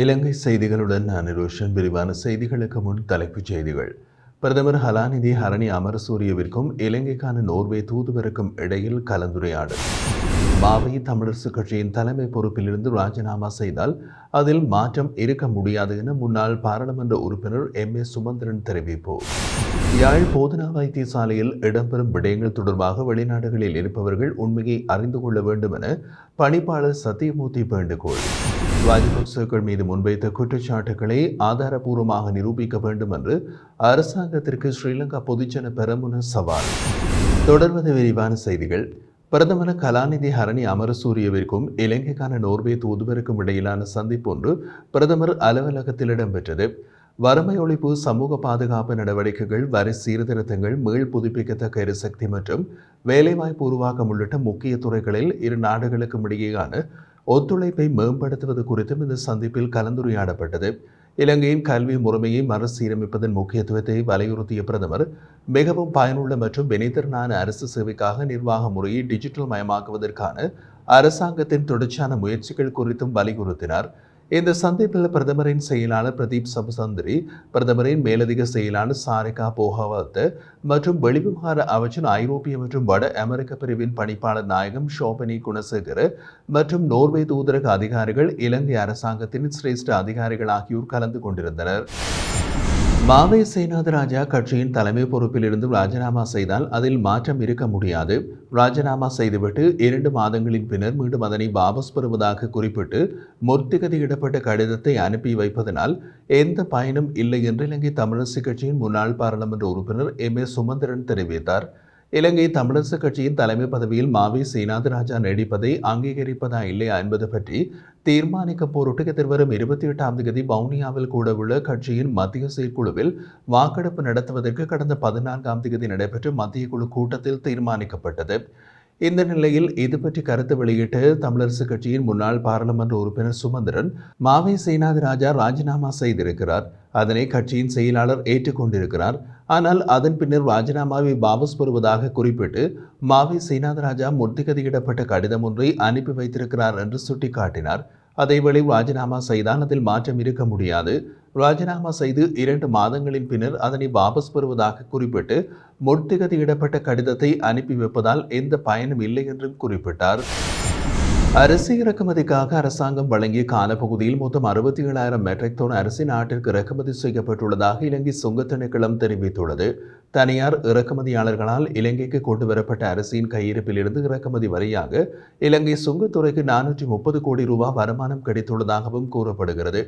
இலங்கை செய்திகளுடன் நான் ரோஷன். விரிவான செய்திகளுக்கு முன் தலைப்புச் செய்திகள். பிரதமர் ஹலாநிதி ஹரணி அமரசூரியவிற்கும் இலங்கைக்கான நோர்வே தூதுவருக்கும் இடையில் கலந்துரையாடல். மாவை தமிழரசு கட்சியின் தலைமை பொறுப்பிலிருந்து ராஜினாமா செய்தால் அதில் மாற்றம் இருக்க முடியாது என முன்னாள் பாராளுமன்ற உறுப்பினர் எம் ஏ சுமந்திரன் தெரிவிப்பு. யாழ் போதனா வைத்தியசாலையில் இடம்பெறும் விடயங்கள் தொடர்பாக வெளிநாடுகளில் இருப்பவர்கள் உண்மையை அறிந்து கொள்ள வேண்டும் என பணிப்பாளர் சத்தியமூர்த்தி வேண்டுகோள். ராஜபக்சேக்கள் மீது முன்வைத்த குற்றச்சாட்டுகளை ஆதாரபூர்வமாக நிரூபிக்க வேண்டும் என்று அரசாங்கத்திற்கு ஸ்ரீலங்கா பொதுஜன பெரமுன சவால். தொடர்வது விரிவான செய்திகள். பிரதமர் கலாநிதி ஹரணி அமரசூரியவிற்கும் இலங்கைக்கான நோர்வே தூதுவருக்கும் இடையிலான சந்திப்பு ஒன்று பிரதமர் அலுவலகத்தில் இடம்பெற்றது. வறுமை ஒழிப்பு, சமூக பாதுகாப்பு நடவடிக்கைகள், வரி சீர்திருத்தங்கள், மீள் புதுப்பிக்கத்தக்க எரிசக்தி மற்றும் வேலைவாய்ப்பு உருவாக்கம் உள்ளிட்ட முக்கிய துறைகளில் இரு நாடுகளுக்கும் இடையேயான ஒத்துழைப்பை மேம்படுத்துவது குறித்தும் இந்த சந்திப்பில் கலந்துரையாடப்பட்டது. இலங்கையின் கல்வி முறைமையை மறுசீரமைப்பதன் முக்கியத்துவத்தை வலியுறுத்திய பிரதமர் மிகவும் பயனுள்ள மற்றும் வினைத்திறனான அரசு சேவைக்காக நிர்வாக முறையை டிஜிட்டல் மயமாக்குவதற்கான அரசாங்கத்தின் தொடர்ச்சியான முயற்சிகள் குறித்தும் வலியுறுத்தினார். இந்த சந்திப்பில் பிரதமரின் செயலாளர் பிரதீப் சபுசந்திரி, பிரதமரின் மேலதிக செயலாளர் சாரிகா போகாவத் மற்றும் வெளிவிவகார அமைச்சர் ஐரோப்பிய மற்றும் வட அமெரிக்க பிரிவின் பணிப்பாளர் நாயகம் ஷோபனி குணசேகர மற்றும் நோர்வே தூதரக அதிகாரிகள், இலங்கை அரசாங்கத்தின் சிரேஷ்ட அதிகாரிகள் ஆகியோர் கலந்து கொண்டிருந்தனர். மாவை சேனாதராஜா கட்சியின் தலைமை பொறுப்பில் இருந்து ராஜினாமா செய்தால் அதில் மாற்றம் இருக்க முடியாது. ராஜினாமா செய்துவிட்டு 2 மாதங்களின் பின்னர் மீண்டும் அதனை வாபஸ் பெறுவதாக குறிப்பிட்டு முற்திகதியிடப்பட்ட கடிதத்தை அனுப்பி வைப்பதனால் எந்த பயனும் இல்லை என்று இலங்கை தமிழரசு கட்சியின் முன்னாள் பாராளுமன்ற உறுப்பினர் எம் ஏ சுமந்திரன் தெரிவித்தார். இலங்கை தமிழரசு கட்சியின் தலைமை பதவியில் மாவை சேனாதராஜா நீடிப்பதை அங்கீகரிப்பதா இல்லையா என்பது பற்றி தீர்மானிக்க பொருட்டு எதிர்வரும் 28ஆம் தேதி வவுனியாவில் கூடவுள்ள கட்சியின் மத்திய செயற்குழுவில் வாக்கெடுப்பு நடத்துவதற்கு கடந்த 14ஆம் தேதி நடைபெற்ற மத்திய குழு கூட்டத்தில் தீர்மானிக்கப்பட்டது. இந்த நிலையில் இது பற்றி கருத்து வெளியிட்ட தமிழரசு கட்சியின் முன்னாள் பாராளுமன்ற உறுப்பினர் சுமந்திரன், மாவை சேனாதராஜா ராஜினாமா செய்திருக்கிறார். அதனை கட்சியின் செயலாளர் ஏற்றுக்கொண்டிருக்கிறார். ஆனால் அதன் பின்னர் ராஜினாமாவை வாபஸ் பெறுவதாக குறிப்பிட்டு மாவை சேனாதராஜா முற்திகதியிடப்பட்ட கடிதம் ஒன்றை அனுப்பி வைத்திருக்கிறார் என்று சுட்டிக்காட்டினார். அதேவேளை ராஜினாமா செய்தால் அதில் மாற்றம் இருக்க முடியாது. ராஜினாமா செய்து 2 மாதங்களின் பின்னர் அதனை வாபஸ் பெறுவதாக குறிப்பிட்டு முற்திகதியிடப்பட்ட கடிதத்தை அனுப்பி வைப்பதால் எந்த பயனும் இல்லை என்றும் குறிப்பிட்டார். அரிசி இறக்குமதிக்காக அரசாங்கம் வழங்கிய காலப்பகுதியில் மொத்தம் 67,000 மெட்ரிக் டன் அரிசி நாட்டிற்கு இறக்குமதி செய்யப்பட்டுள்ளதாக இலங்கை சுங்கத் திணைக்களம் தெரிவித்துள்ளது. தனியார் இறக்குமதியாளர்களால் இலங்கைக்கு கொண்டு வரப்பட்ட அரிசியின் கையிருப்பிலிருந்து இறக்குமதி வரியாக இலங்கை சுங்கத்துறைக்கு 430 கோடி ரூபாய் வருமானம் கிடைத்துள்ளதாகவும் கூறப்படுகிறது.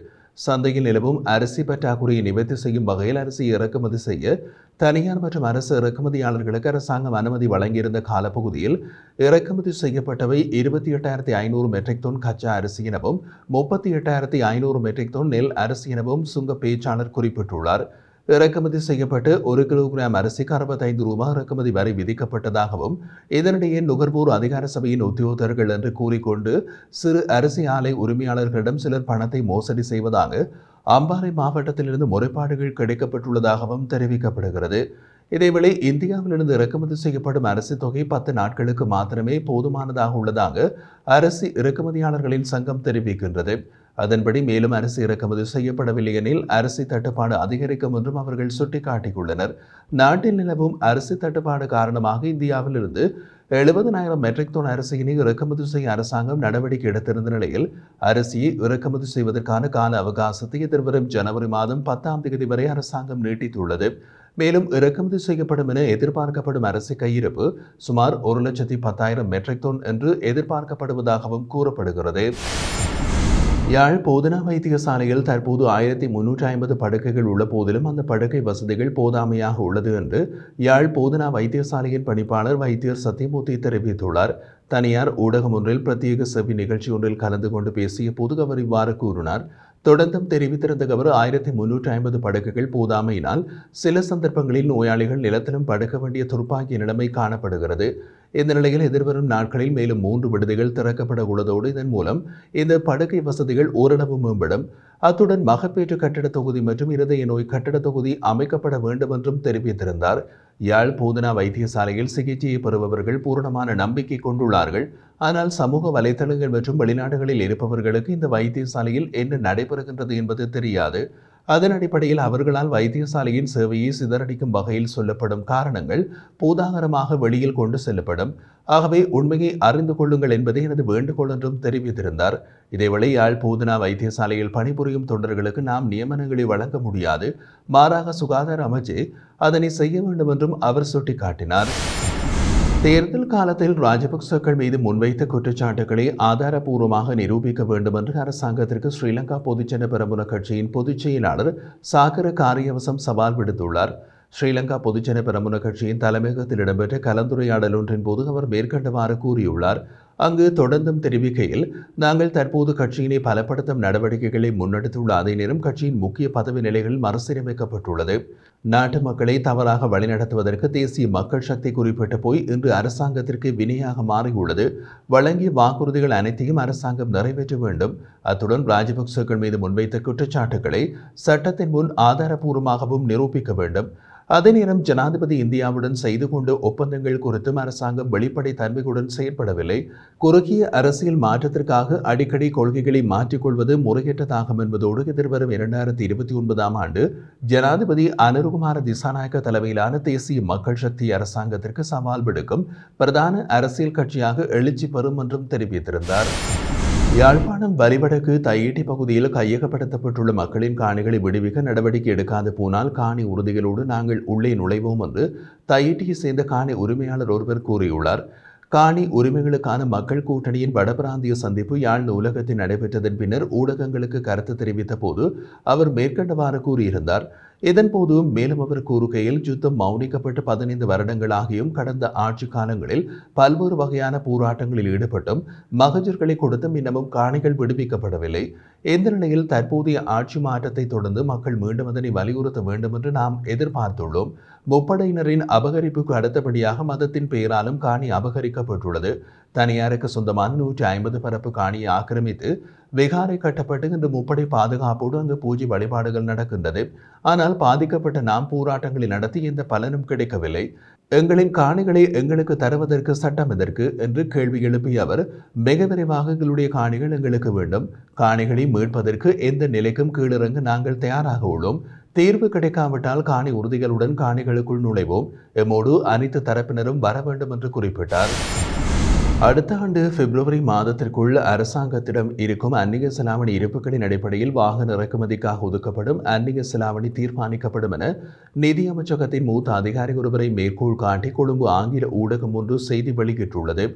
சந்தையில் நிலவும் அரிசி பற்றாக்குறையை நிவர்த்தி செய்யும் வகையில் அரிசி இறக்குமதி செய்ய தனியார் மற்றும் அரசு இறக்குமதியாளர்களுக்கு அரசாங்கம் அனுமதி வழங்கியிருந்த காலப்பகுதியில் இறக்குமதி செய்யப்பட்டவை 28,500 மெட்ரிக் டன் கச்சா அரிசி எனவும் 38,500 மெட்ரிக் டன் நெல் அரிசி எனவும் சுங்க பேச்சாளர் குறிப்பிட்டுள்ளார். இறக்குமதி செய்யப்பட்டு 1 கிலோகிராம் அரிசிக்கு 65 ரூபாய் இறக்குமதி வரி விதிக்கப்பட்டதாகவும் இதனிடையே நுகர்வோர் அதிகார சபையின் உத்தியோகத்தர்கள் என்று கூறிக்கொண்டு சிறு அரிசி ஆலை உரிமையாளர்களிடம் சிலர் பணத்தை மோசடி செய்வதாக அம்பாறை மாவட்டத்திலிருந்து முறைப்பாடுகள் கிடைக்கப்பட்டுள்ளதாகவும் தெரிவிக்கப்படுகிறது. இதேவேளை இந்தியாவிலிருந்து இறக்குமதி செய்யப்படும் அரிசி தொகை 10 நாட்களுக்கு மாத்திரமே போதுமானதாக உள்ளதாக அரிசி இறக்குமதியாளர்களின் சங்கம் தெரிவிக்கின்றது. அதன்படி மேலும் அரிசி இறக்குமதி செய்யப்படவில்லை எனில் அரிசி தட்டுப்பாடு அதிகரிக்கும் என்றும் அவர்கள் சுட்டிக்காட்டியுள்ளனர். நாட்டில் நிலவும் அரிசி தட்டுப்பாடு காரணமாக இந்தியாவிலிருந்து 70,000 மெட்ரிக் டன் அரிசியினை இறக்குமதி செய்ய அரசாங்கம் நடவடிக்கை எடுத்திருந்த நிலையில் அரிசியை இறக்குமதி செய்வதற்கான கால அவகாசத்தை எதிர்வரும் ஜனவரி மாதம் 10ஆம் தேதி வரை அரசாங்கம் நீட்டித்துள்ளது. மேலும் இறக்குமதி செய்யப்படும் என எதிர்பார்க்கப்படும் அரிசி கையிருப்பு சுமார் 1,10,000 மெட்ரிக் டன் என்று எதிர்பார்க்கப்படுவதாகவும் கூறப்படுகிறது. யாழ் போதனா வைத்தியசாலையில் தற்போது 1350 படுக்கைகள் உள்ள போதிலும் அந்த படுக்கை வசதிகள் போதாமையாக உள்ளது என்று யாழ் போதனா வைத்தியசாலையின் பணிப்பாளர் வைத்தியர் சத்தியமூர்த்தி தெரிவித்துள்ளார். தனியார் ஊடகம் ஒன்றில் பிரத்யேக செவி நிகழ்ச்சி ஒன்றில் கலந்து கொண்டு பேசிய போது அவர் இவ்வாறு கூறினார். தொடர்ந்தும் தெரிவித்திருந்த அவர் 1350 படுக்கைகள் போதாமையினால் சில சந்தர்ப்பங்களில் நோயாளிகள் நிலத்திலும் படுக்க வேண்டிய துர்ப்பாக்கிய நிலைமை காணப்படுகிறது. இந்த நிலையில் எதிர்வரும் நாட்களில் மேலும் 3 விடுதிகள் திறக்கப்பட உள்ளதோடு இதன் மூலம் இந்த படுக்கை வசதிகள் ஓரளவு மேம்படும். அத்துடன் மகப்பேற்று கட்டட தொகுதி மற்றும் இருதய நோய் கட்டட தொகுதி அமைக்கப்பட வேண்டும் என்றும் தெரிவித்திருந்தார். யாழ் போதனா வைத்தியசாலையில் சிகிச்சையை பெறுபவர்கள் பூரணமான நம்பிக்கை கொண்டுள்ளார்கள். ஆனால் சமூக வலைதளங்கள் மற்றும் வெளிநாடுகளில் இருப்பவர்களுக்கு இந்த வைத்தியசாலையில் என்ன நடைபெறுகின்றது என்பது தெரியாது. அதன் அடிப்படையில் அவர்களால் வைத்தியசாலையின் சேவையை சிதறடிக்கும் வகையில் சொல்லப்படும் காரணங்கள் பூதாகரமாக வெளியில் கொண்டு செல்லப்படும். ஆகவே உண்மையை அறிந்து கொள்ளுங்கள் என்பதே எனது வேண்டுகோள் என்றும் தெரிவித்திருந்தார். இதேவேளை யாழ் போதனா வைத்தியசாலையில் பணிபுரியும் தொண்டர்களுக்கு நாம் நியமனங்களை வழங்க முடியாது, மாறாக சுகாதார அமைச்சு அதனை செய்ய வேண்டும் என்றும் அவர் சுட்டிக்காட்டினார். தேர்தல் காலத்தில் ராஜபக்சக்கள் மீது முன்வைத்த குற்றச்சாட்டுகளை ஆதாரபூர்வமாக நிரூபிக்க வேண்டும் என்று அரசாங்கத்திற்கு ஸ்ரீலங்கா பொதுஜன பெரமுன கட்சியின் பொதுச் செயலாளர் சாகர காரியவசம் சவால் விடுத்துள்ளார். ஸ்ரீலங்கா பொதுஜன பெரமுன கட்சியின் தலைமையகத்தில் இடம்பெற்ற கலந்துரையாடல் ஒன்றின் போது அவர் மேற்கண்டவாறு கூறியுள்ளார். அங்கு தொடர்ந்தும் தெரிவிக்கையில், நாங்கள் தற்போது கட்சியினை பலப்படுத்தும் நடவடிக்கைகளை முன்னெடுத்துள்ள அதே நேரம் கட்சியின் முக்கிய பதவி நிலைகள் மறுசீரமைக்கப்பட்டுள்ளது. நாட்டு மக்களை தவறாக வழிநடத்துவதற்கு தேசிய மக்கள் சக்தி குறிப்பிட்ட போய் இன்று அரசாங்கத்திற்கு வினையாக மாறியுள்ளது. வழங்கிய வாக்குறுதிகள் அனைத்தையும் அரசாங்கம் நிறைவேற்ற வேண்டும். அத்துடன் ராஜபக்சர்கள் மீது முன்வைத்த குற்றச்சாட்டுகளை சட்டத்தின் முன் ஆதாரபூர்வமாகவும் நிரூபிக்க வேண்டும். அதே நேரம் ஜனாதிபதி இந்தியாவுடன் செய்து கொண்ட ஒப்பந்தங்கள் குறித்தும் அரசாங்கம் வெளிப்படை தன்மையுடன் செயற்படவில்லை. குறுகிய அரசியல் மாற்றத்திற்காக அடிக்கடி கொள்கைகளை மாற்றிக்கொள்வது முறையற்றதாகும் என்பதோடு எதிர்வரும் 2029ஆம் ஆண்டு ஜனாதிபதி அனுருகுமார திசாநாயக்க தலைமையிலான தேசிய மக்கள் சக்தி அரசாங்கத்திற்கு சவால் விடுக்கும் பிரதான அரசியல் கட்சியாக எழுச்சி பெறும் என்றும் தெரிவித்திருந்தார். யாழ்ப்பாணம் வலிவடக்கு தையிட்டி பகுதியில் கையகப்படுத்தப்பட்டுள்ள மக்களின் காணிகளை விடுவிக்க நடவடிக்கை எடுக்காது போனால் காணி உறுதிகளோடு நாங்கள் உள்ளே நுழைவோம் என்று தையிட்டியை சேர்ந்த காணி உரிமையாளர் ஒருவர் கூறியுள்ளார். காணி உரிமைகளுக்கான மக்கள் கூட்டணியின் வடபிராந்திய சந்திப்பு யாழ் நூலகத்தில் நடைபெற்றதன் பின்னர் ஊடகங்களுக்கு கருத்து தெரிவித்த போது அவர் மேற்கண்டவாறு கூறியிருந்தார். இதன்போது மேலும் அவர் கூறுகையில், யுத்தம் மௌனிக்கப்பட்டு 15 வருடங்களாகியும் கடந்த ஆட்சி காலங்களில் பல்வேறு வகையான போராட்டங்களில் ஈடுபட்டும் மகஜர்களை கொடுத்தும் இன்னமும் காணிகள் விடுவிக்கப்படவில்லை. இந்த நிலையில் தற்போதைய ஆட்சி மாற்றத்தை தொடர்ந்து மக்கள் மீண்டும் அதனை வலியுறுத்த வேண்டும் என்று நாம் எதிர்பார்த்துள்ளோம். முப்படையினரின் அபகரிப்புக்கு அடுத்தபடியாக மதத்தின் பெயராலும் காணி அபகரிக்கப்பட்டுள்ளது. தனியாருக்கு சொந்தமான 150 பரப்பு காணியை ஆக்கிரமித்து விகாரை கட்டப்பட்டு இன்று முப்படை பாதுகாப்போடு அங்கு பூஜை வழிபாடுகள் நடக்கின்றது. ஆனால் பாதிக்கப்பட்ட நாம் போராட்டங்களை நடத்தி எந்த பலனும் கிடைக்கவில்லை. எங்களின் காணிகளை எங்களுக்கு தருவதற்கு சட்டம் எதற்கு என்று கேள்வி எழுப்பிய அவர், மிக விரைவாக எங்களுடைய காணிகள் எங்களுக்கு வேண்டும். காணிகளை மீட்பதற்கு எந்த நிலைக்கும் கீழிறங்க நாங்கள் தயாராக உள்ளோம். தீர்வு கிடைக்காவிட்டால் காணி உறுதிகளுடன் காணிகளுக்குள் நுழைவோம். எம்மோடு அனைத்து தரப்பினரும் வர வேண்டும் என்று குறிப்பிட்டார். அடுத்த ஆண்டு பிப்ரவரி மாதத்திற்குள் அரசாங்கத்திடம் இருக்கும் அந்நிய செலாவணி இருப்புகளின் அடிப்படையில் வாகன இறக்குமதிக்காக ஒதுக்கப்படும் அந்நிய செலாவணி தீர்மானிக்கப்படும் என நிதி அமைச்சகத்தின் மூத்த அதிகாரி ஒருவரை மேற்கோள் காட்டி கொழும்பு ஆங்கில ஊடகம் ஒன்று செய்தி வெளியிட்டுள்ளது.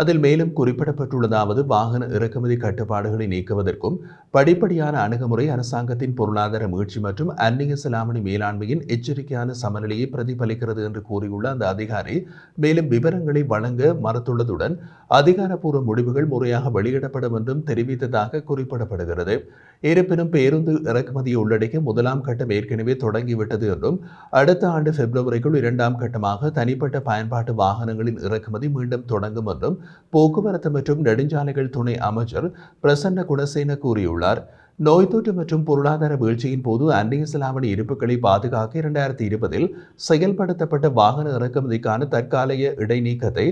அதில் மேலும் குறிப்பிடப்பட்டுள்ளதாவது, வாகன இறக்குமதி கட்டுப்பாடுகளை நீக்குவதற்கும் படிப்படியான அணுகுமுறை அரசாங்கத்தின் பொருளாதார மீட்சி மற்றும் அந்நிய செலாவணி மேலாண்மையின் எச்சரிக்கையான சமநிலையை பிரதிபலிக்கிறது என்று கூறியுள்ள அந்த அதிகாரி மேலும் விவரங்களை வழங்க மறுத்துள்ளதுடன் அதிகாரப்பூர்வ முடிவுகள் முறையாக வெளியிடப்படும் என்றும் தெரிவித்ததாக குறிப்பிடப்படுகிறது. இருப்பினும் பேருந்து இறக்குமதியை உள்ளடக்கிய முதலாம் கட்டம் ஏற்கனவே தொடங்கிவிட்டது என்றும் அடுத்த ஆண்டு பிப்ரவரிக்குள் 2ஆம் கட்டமாக தனிப்பட்ட பயன்பாட்டு வாகனங்களின் இறக்குமதி மீண்டும் தொடங்கும் என்றும் போக்குவரத்து மற்றும் நெடுஞ்சாலைகள் துணை அமைச்சர் பிரசன்ன குணசேன கூறியுள்ளார். நோய் தொற்று மற்றும் பொருளாதார வீழ்ச்சியின் போது அந்நிய செலாவணி இருப்புகளை பாதுகாக்க 2020இல் செயல்படுத்தப்பட்ட வாகன இறக்குமதிக்கான தற்காலிக இடைநீக்கத்தை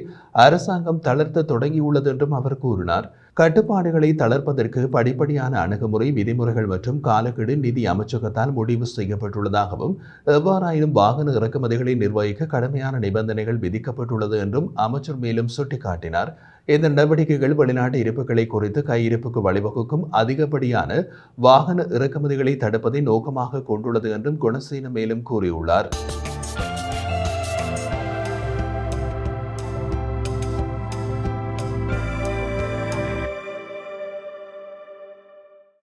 அரசாங்கம் தளர்த்த தொடங்கியுள்ளது என்றும் அவர் கூறினார். கட்டுப்பாடுகளை தளர்ப்பதற்கு படிப்படியான அணுகுமுறை, விதிமுறைகள் மற்றும் காலக்கெடு நிதி அமைச்சகத்தால் முடிவு செய்யப்பட்டுள்ளதாகவும், எவ்வாறாயினும் வாகன இறக்குமதிகளை நிர்வகிக்க கடுமையான நிபந்தனைகள் விதிக்கப்பட்டுள்ளது என்றும் அமைச்சர் மேலும் சுட்டிக்காட்டினார். இந்த நடவடிக்கைகள் வெளிநாட்டு இருப்புகளை குறித்து கையிருப்புக்கு வழிவகுக்கும் அதிகப்படியான வாகன இறக்குமதிகளை தடுப்பதை நோக்கமாக கொண்டுள்ளது என்றும் குணசேன மேலும் கூறியுள்ளார்.